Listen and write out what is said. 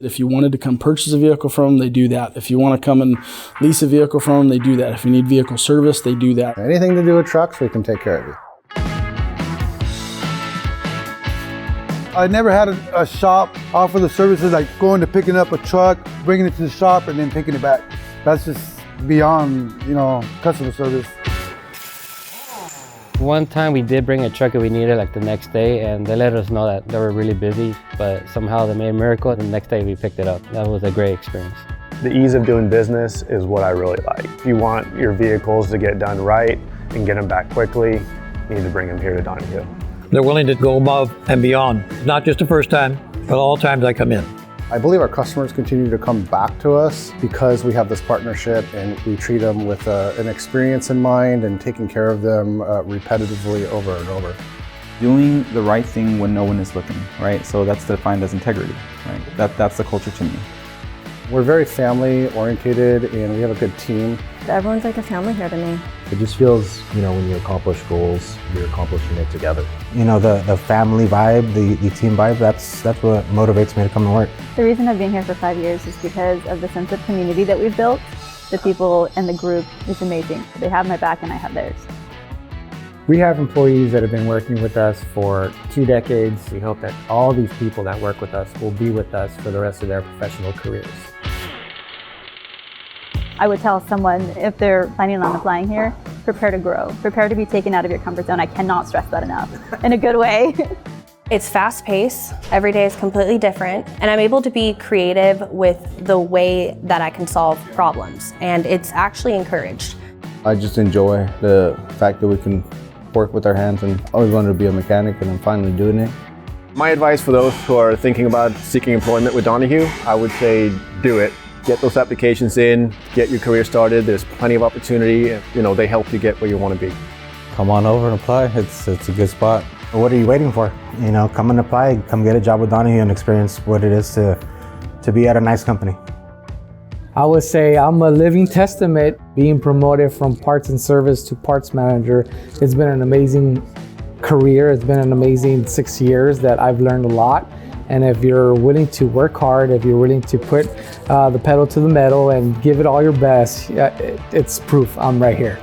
If you wanted to come purchase a vehicle from them, they do that. If you want to come and lease a vehicle from them, they do that. If you need vehicle service, they do that. Anything to do with trucks, we can take care of you. I never had a shop offer the services like going to picking up a truck, bringing it to the shop, and then taking it back. That's just beyond, customer service. One time we did bring a truck that we needed like the next day, and they let us know that they were really busy, but somehow they made a miracle. The next day we picked it up. That was a great experience. The ease of doing business is what I really like. If you want your vehicles to get done right and get them back quickly, you need to bring them here to Donahue. They're willing to go above and beyond, not just the first time, but all times I come in. I believe our customers continue to come back to us because we have this partnership and we treat them with an experience in mind and taking care of them repetitively over and over. Doing the right thing when no one is looking, right? So that's defined as integrity, right? That's the culture to me. We're very family oriented and we have a good team. Everyone's like a family here to me. It just feels, when you accomplish goals, you're accomplishing it together. The family vibe, the team vibe, that's what motivates me to come to work. The reason I've been here for 5 years is because of the sense of community that we've built. The people and the group is amazing. They have my back and I have theirs. We have employees that have been working with us for 2 decades. We hope that all these people that work with us will be with us for the rest of their professional careers. I would tell someone if they're planning on applying here, prepare to grow, prepare to be taken out of your comfort zone. I cannot stress that enough, in a good way. It's fast paced, every day is completely different, and I'm able to be creative with the way that I can solve problems, and it's actually encouraged. I just enjoy the fact that we can work with our hands, and I always wanted to be a mechanic and I'm finally doing it. My advice for those who are thinking about seeking employment with Donahue, I would say do it. Get those applications in, get your career started. There's plenty of opportunity. They help you get where you want to be. Come on over and apply. It's a good spot. What are you waiting for? Come and apply, come get a job with Donahue and experience what it is to be at a nice company. I would say I'm a living testament. Being promoted from parts and service to parts manager, it's been an amazing career. It's been an amazing 6 years that I've learned a lot. And if you're willing to work hard, if you're willing to put the pedal to the metal and give it all your best, it's proof I'm right here.